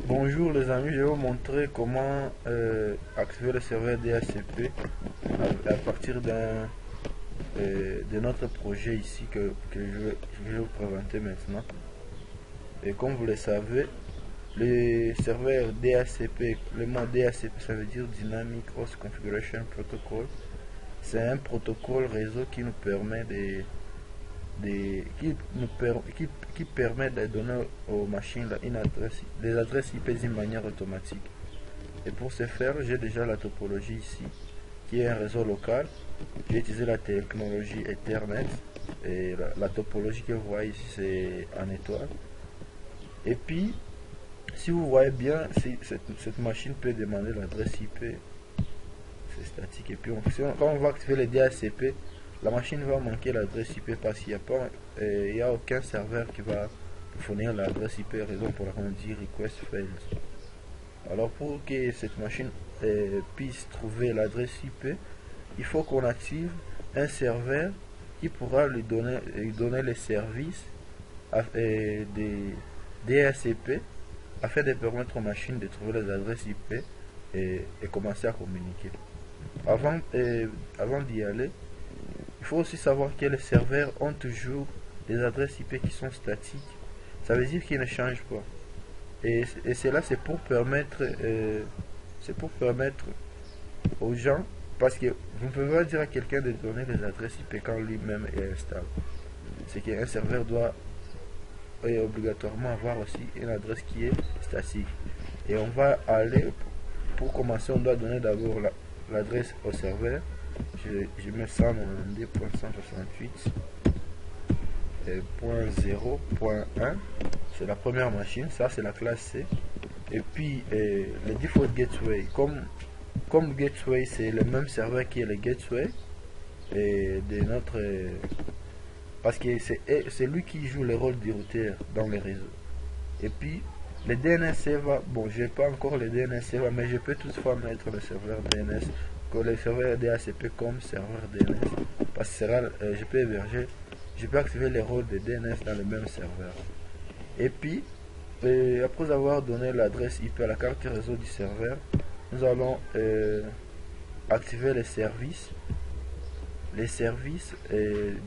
Bonjour les amis, je vais vous montrer comment activer le serveur DHCP à partir de notre projet ici que je vais vous présenter maintenant. Et comme vous le savez, le serveur DHCP, le mot DHCP ça veut dire Dynamic Host Configuration Protocol. C'est un protocole réseau qui nous permet qui permet de donner aux machines des adresses IP d'une manière automatique. Et pour ce faire, j'ai déjà la topologie ici, qui est un réseau local. J'ai utilisé la technologie Ethernet, et la topologie que vous voyez ici, c'est en étoile. Et puis, si vous voyez bien, cette machine peut demander l'adresse IP, c'est statique. Et puis, quand on va activer le DHCP, la machine va manquer l'adresse IP parce qu'il n'y a aucun serveur qui va fournir l'adresse IP, raison pour laquelle on dit request failed. Alors pour que cette machine puisse trouver l'adresse IP, il faut qu'on active un serveur qui pourra lui donner les services des DHCP afin de permettre aux machines de trouver les adresses IP et commencer à communiquer. Avant d'y aller, il faut aussi savoir que les serveurs ont toujours des adresses IP qui sont statiques. Ça veut dire qu'ils ne changent pas. Et cela c'est pour permettre aux gens, parce que vous ne pouvez pas dire à quelqu'un de donner les adresses IP quand lui-même est installé. C'est qu'un serveur doit obligatoirement avoir aussi une adresse qui est statique. Et on va aller, pour commencer, on doit donner d'abord l'adresse au serveur. Je mets 192.168.0.1, c'est la première machine, ça c'est la classe C. Et puis le default gateway, comme gateway c'est le même serveur qui est le gateway de notre parce que c'est lui qui joue le rôle du routeur dans les réseaux. Et puis le DNS server, bon j'ai pas encore le DNS server, mais je peux toutefois mettre le serveur DNS, que le serveur DHCP comme serveur DNS, parce que je peux activer les rôles de DNS dans le même serveur. Et puis après avoir donné l'adresse IP à la carte réseau du serveur, nous allons activer les services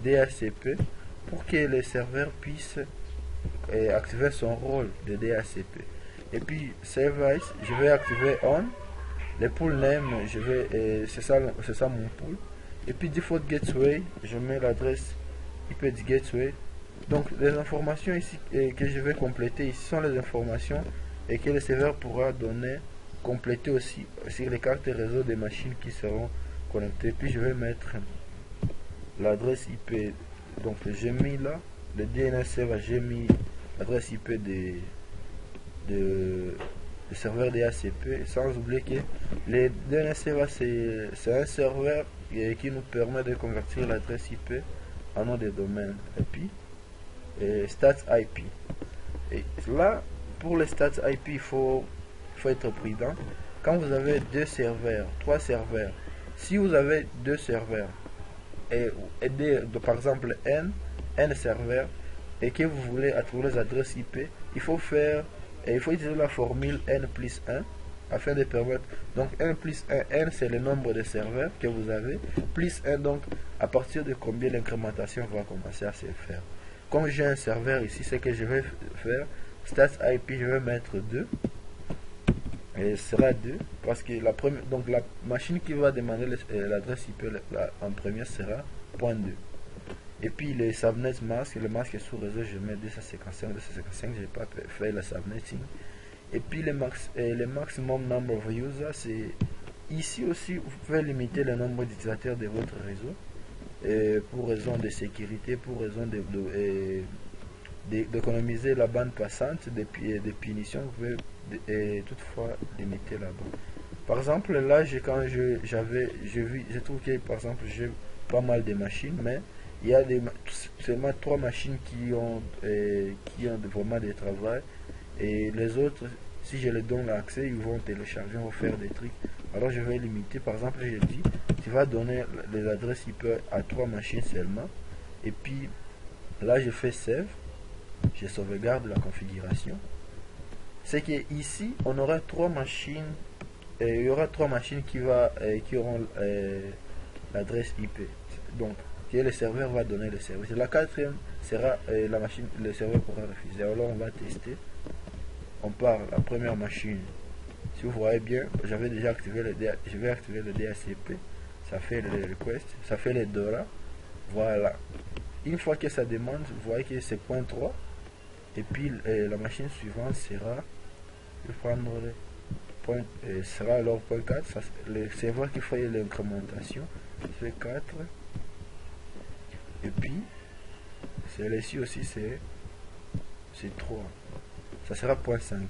DHCP pour que le serveur puisse activer son rôle de DHCP. Et puis service, je vais activer on. Le pool name, c'est ça mon pool. Et puis default gateway, je mets l'adresse IP du gateway. Donc les informations ici que je vais compléter ici sont les informations et que le serveur pourra compléter aussi sur les cartes réseau des machines qui seront connectées. Puis je vais mettre l'adresse IP. Donc j'ai mis là le DNS server, j'ai mis l'adresse IP de serveur DHCP, sans oublier que le DNS server c'est un serveur qui nous permet de convertir l'adresse IP en nom de domaine. Et puis stats IP, et là pour les stats IP il faut être prudent. Quand vous avez deux serveurs, trois serveurs, si vous avez deux serveurs par exemple n serveurs et que vous voulez trouver les adresses IP, il faut utiliser la formule n plus 1 afin de permettre, donc n plus 1, n c'est le nombre de serveurs que vous avez, plus 1, donc à partir de combien l'incrémentation va commencer à se faire. Comme j'ai un serveur ici, ce que je vais faire, stats IP, je vais mettre 2, et ce sera 2, parce que la machine qui va demander l'adresse IP en premier sera .2. Et puis les subnets masques, le masque sous réseau, je mets 255, je n'ai pas fait le subnetting. Et puis le maximum number of users, c'est ici aussi vous pouvez limiter le nombre d'utilisateurs de votre réseau pour raison de sécurité, pour raison d'économiser la bande passante des punitions. Vous pouvez toutefois limiter la bande. Par exemple là j'ai trouve que par exemple j'ai pas mal de machines, mais il y a seulement 3 machines qui ont vraiment des travail, et les autres, si je les donne l'accès, ils vont télécharger, ils vont faire des trucs. Alors je vais limiter. Par exemple, je dis tu vas donner les adresses IP à 3 machines seulement, et puis là je fais save, je sauvegarde la configuration. c'est que ici on aura 3 machines, et il y aura 3 machines qui auront l'adresse IP, donc que le serveur va donner le service. La quatrième sera la machine, le serveur pourra refuser. Alors on va tester. On part la première machine. Si vous voyez bien, j'avais déjà activé je vais activer le DHCP. Ça fait le request, ça fait les $. Voilà. Une fois que ça demande, vous voyez que c'est .3. Et puis la machine suivante sera, je vais prendre sera alors .4. Ça, le serveur qui fait l'incrémentation fait 4. Et puis celle-ci aussi c'est 3. Ça sera .5.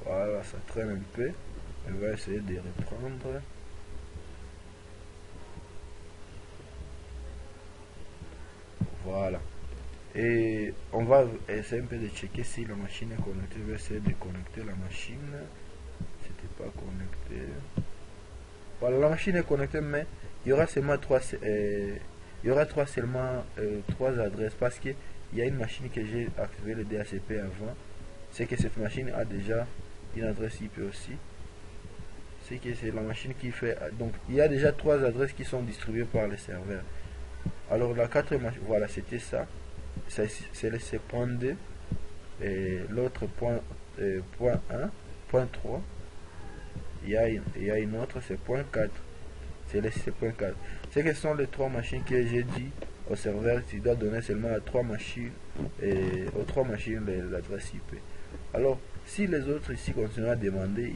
Voilà, ça traîne un peu. On va essayer de reprendre. Voilà. Et on va essayer un peu de checker si la machine est connectée. Je vais essayer de connecter la machine. C'était pas connecté. Voilà, la machine est connectée, mais il y aura seulement 3 adresses parce qu'il y a une machine que j'ai activé le DHCP avant. C'est que cette machine a déjà une adresse IP aussi. C'est que c'est la machine qui fait. Donc il y a déjà 3 adresses qui sont distribuées par le serveur. Alors la quatrième machine, voilà, c'était ça. C'est le point 2 et l'autre point 1, point 3. Il y a une autre, c'est point 4. C'est le point 4. C'est que ce sont les 3 machines que j'ai dit au serveur qu'il doit donner seulement à 3 machines et aux 3 machines l'adresse IP. Alors si les autres ici continuent à demander,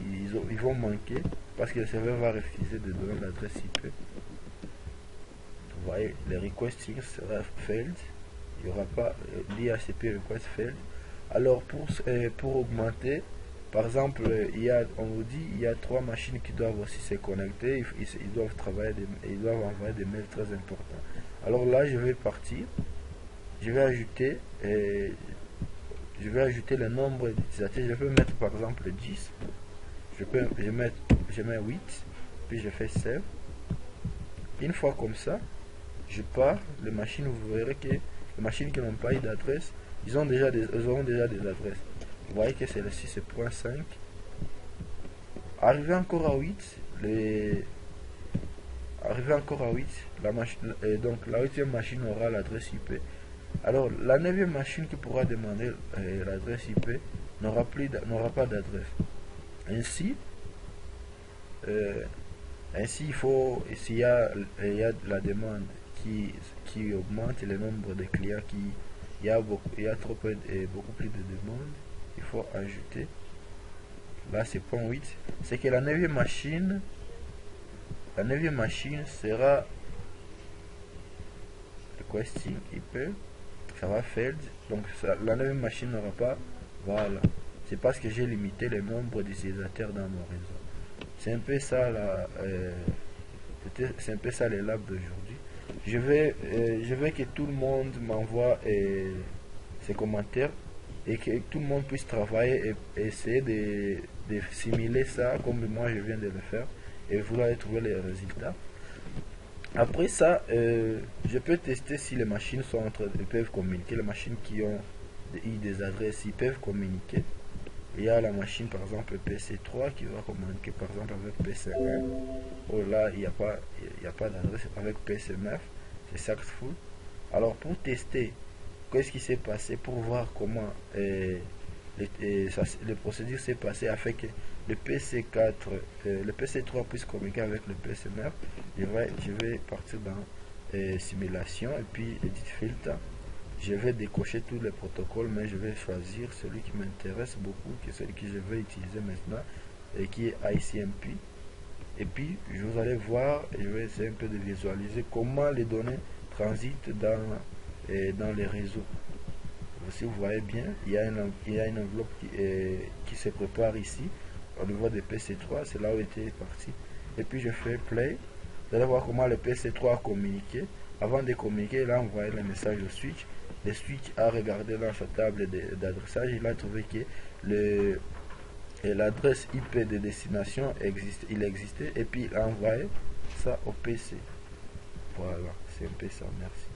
ils vont manquer parce que le serveur va refuser de donner l'adresse IP. Vous voyez, le requesting sera failed. Il n'y aura pas l'IHCP request failed. Alors pour augmenter, par exemple, on vous dit il y a 3 machines qui doivent aussi se connecter. Ils doivent travailler, ils doivent envoyer des mails très importants. Alors là, je vais partir. Je vais ajouter le nombre d'utilisateurs. Je peux mettre par exemple 10. Je mets 8. Puis je fais save. Une fois comme ça, je pars. Les machines, vous verrez que les machines qui n'ont pas eu d'adresse, ils auront déjà des adresses. Vous voyez que celle-ci c'est .5. Arrivé encore à 8, donc la 8e machine aura l'adresse IP. Alors la 9e machine qui pourra demander l'adresse IP n'aura pas d'adresse. Ainsi s'il y a la demande qui augmente, le nombre de clients il y a beaucoup plus de demandes, il faut ajouter. Là c'est point 8. C'est que la 9e machine sera requesting IP, ça va failed. Donc la 9e machine n'aura pas. Voilà, c'est parce que j'ai limité le nombre d'utilisateurs dans mon réseau. C'est un peu ça c'est un peu ça les labs d'aujourd'hui. Je veux que tout le monde m'envoie ses commentaires et que tout le monde puisse travailler et essayer de simuler ça comme moi je viens de le faire, et vous allez trouver les résultats. Après ça, je peux tester si les machines peuvent communiquer. Les machines qui ont des adresses, ils peuvent communiquer. Il y a la machine par exemple PC3 qui va communiquer par exemple avec PC1. Oh là, il n'y a pas d'adresse avec PC9, c'est successful. Alors pour tester qu'est-ce qui s'est passé, pour voir comment le procédure s'est passé afin que le PC4, le PC3 puisse communiquer avec le PC9, je vais partir dans simulation et puis edit filter. Je vais décocher tous les protocoles, mais je vais choisir celui qui m'intéresse beaucoup, qui est celui que je vais utiliser maintenant, et qui est ICMP. Et puis, vous allez voir, et je vais essayer un peu de visualiser comment les données transitent dans les réseaux. Si vous voyez bien, il y a une enveloppe qui se prépare ici, au niveau de PC3, c'est là où était parti. Et puis, je fais play. Vous allez voir comment le PC3 a communiqué. Avant de communiquer, il a envoyé le message au switch. Le switch a regardé dans sa table d'adressage, il a trouvé que l'adresse IP de destination existait, et puis il a envoyé ça au PC. Voilà, c'est un peu ça, merci.